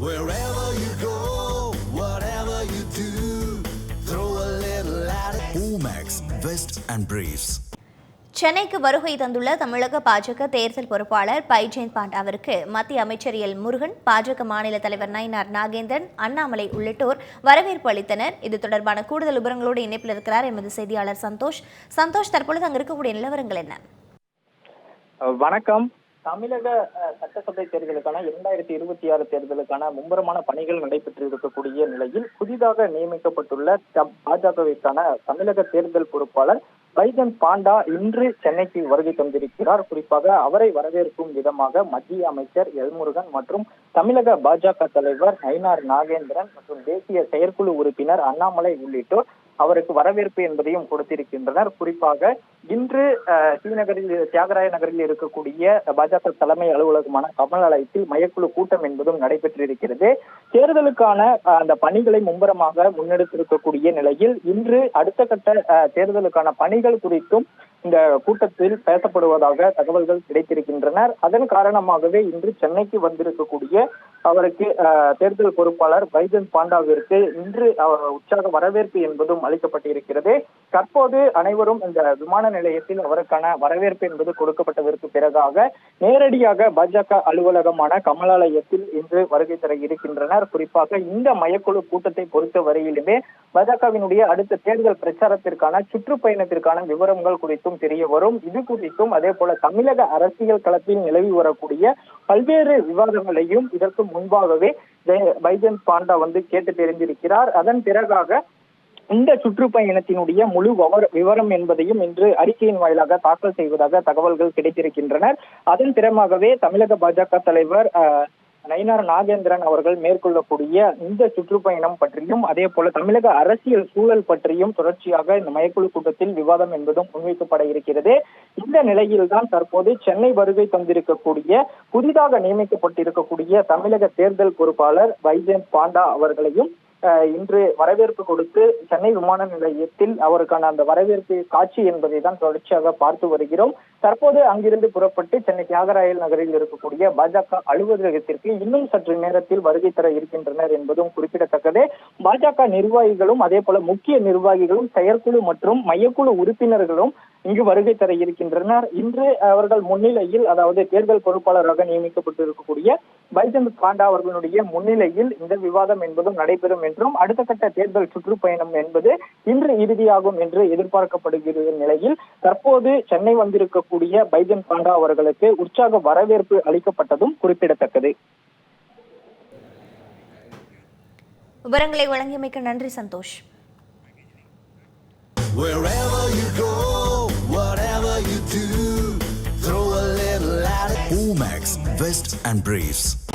Wherever you go, whatever you do, throw a little at it. Omax, Vest and Briefs. சென்னைக்கு வருகை தந்துள்ள தமிழக பாஜக தேர்தல் பொறுப்பாளர் பைஜெயந்த் பாண்டாவிற்கு மத்திய அமைச்சர் எல் முருகன், பாஜக மாநில தலைவர் நயினார் நாகேந்திரன், அண்ணாமலை உள்ளிட்டோர் வரவேற்பு அளித்தனர். இது தொடர்பான கூடுதல் விவரங்களோடு இணைப்பில் இருக்கிறார் எமது செய்தியாளர் சந்தோஷ். தற்பொழுது அங்கு இருக்கக்கூடிய நிலவரங்கள் என்ன? வணக்கம். தமிழக சட்டசபை தேர்தலுக்கான 2026 தேர்தலுக்கான மும்முரமான பணிகள் நடைபெற்று இருக்கக்கூடிய நிலையில் புதிதாக நியமிக்கப்பட்டுள்ள பாஜகவிற்கான தமிழக தேர்தல் பொறுப்பாளர் பைஜெயந்த் பாண்டா இன்று சென்னைக்கு வருகை தந்திருக்கிறார். குறிப்பாக அவரை வரவேற்கும் விதமாக மத்திய அமைச்சர் எல் முருகன் மற்றும் தமிழக பாஜக தலைவர் நயினார் நாகேந்திரன் மற்றும் தேசிய செயற்குழு உறுப்பினர் அண்ணாமலை உள்ளிட்டோர் அவருக்கு வரவேற்பு என்பதையும் கொடுத்திருக்கின்றனர். குறிப்பாக இன்று ஸ்ரீநகரில் தியாகராய நகரில் இருக்கக்கூடிய பாஜக தலைமை அலுவலகமான கமலாலயத்தில் மையக்குழு கூட்டம் என்பதும் நடைபெற்றிருக்கிறது. தேர்தலுக்கான அந்த பணிகளை மும்முரமாக முன்னெடுத்திருக்கக்கூடிய நிலையில் இன்று அடுத்த கட்ட தேர்தலுக்கான பணிகள் குறித்தும் இந்த கூட்டத்தில் பேசப்படுவதாக தகவல்கள் கிடைத்திருக்கின்றனர். அதன் காரணமாகவே இன்று சென்னைக்கு வந்திருக்கக்கூடிய அவருக்கு தேர்தல் பொறுப்பாளர் பைஜெயந்த் பாண்டாவிற்கு இன்று உற்சாக வரவேற்பு என்பதும் அளிக்கப்பட்டிருக்கிறது. தற்போது அனைவரும் இந்த விமான நிலையத்தில் அவருக்கான வரவேற்பு என்பது கொடுக்கப்பட்டதற்கு பிறகாக நேரடியாக பாஜக அலுவலகமான கமலாலயத்தில் இன்று வருகை தர இருக்கின்றனர். குறிப்பாக இந்த மையக்குழு கூட்டத்தை பொறுத்த வரையிலுமே பாஜகவினுடைய அடுத்த தேர்தல் பிரச்சாரத்திற்கான சுற்றுப்பயணத்திற்கான விவரங்கள் குறித்தும் தெரிய வரும். இது குறித்தும் அதே போல தமிழக அரசியல் களத்தில் நிலவி வரக்கூடிய பல்வேறு விவாதங்களையும் இதற்கு முன்பாகவே பைஜெயந்த் பாண்டா கேட்டு தெரிந்திருக்கிறார். அதன் பிறகாக இந்த சுற்றுப்பயணத்தினுடைய முழு விவரம் என்பதையும் இன்று அறிக்கையின் வாயிலாக தாக்கல் செய்வதாக தகவல்கள் கிடைத்திருக்கின்றனர். அதன் பிறகாகவே தமிழக பாஜக தலைவர் நயினார் நாகேந்திரன் அவர்கள் மேற்கொள்ளக்கூடிய இந்த சுற்றுப்பயணம் பற்றியும் அதே போல தமிழக அரசியல் சூழல் பற்றியும் தொடர்ச்சியாக இந்த மையக்குழு கூட்டத்தில் விவாதம் என்பதும் முன்வைக்கப்பட இருக்கிறது. இந்த நிலையில்தான் தற்போது சென்னை வருகை தந்திருக்கக்கூடிய புதிதாக நியமிக்கப்பட்டிருக்கக்கூடிய தமிழக தேர்தல் பொறுப்பாளர் பைஜெயந்த் பாண்டா அவர்களையும் இன்று வரவேற்பு கொடுத்து சென்னை விமான நிலையத்தில் அவருக்கான அந்த வரவேற்பு காட்சி என்பதை தான் தொடர்ச்சியாக பார்த்து வருகிறோம். தற்போது அங்கிருந்து புறப்பட்டு சென்னை தியாகராய நகரில் இருக்கக்கூடிய பாஜக அலுவலகத்திற்கு இன்னும் சற்று நேரத்தில் வருகை தர இருக்கின்றனர் என்பதும் குறிப்பிடத்தக்கது. பாஜக நிர்வாகிகளும் அதே போல முக்கிய நிர்வாகிகளும் செயற்குழு மற்றும் மையக்குழு உறுப்பினர்களும் இங்கு வருகை தர இருக்கின்றனர். இன்று அவர்கள் முன்னிலையில், அதாவது தேர்தல் பொறுப்பாளராக நியமிக்கப்பட்டிருக்கக்கூடிய பைஜெயந்த் பாண்டா அவர்களுடைய முன்னிலையில் இந்த விவாதம் என்பதும் நடைபெறும் என்றும் அடுத்த கட்ட தேர்தல் சுற்றுப்பயணம் என்பது இன்று இறுதியாகும் என்று எதிர்பார்க்கப்படுகிற நிலையில் தற்போது சென்னை வந்திருக்கக்கூடிய பைஜெயந்த் பாண்டா அவர்களுக்கு உற்சாக வரவேற்பு அளிக்கப்பட்டதும் குறிப்பிடத்தக்கது. விவரங்களை வழங்கியமைக்கு நன்றி Santhosh. Wherever you go, whatever you do, throw a little at it. Omax, Vest and Briefs.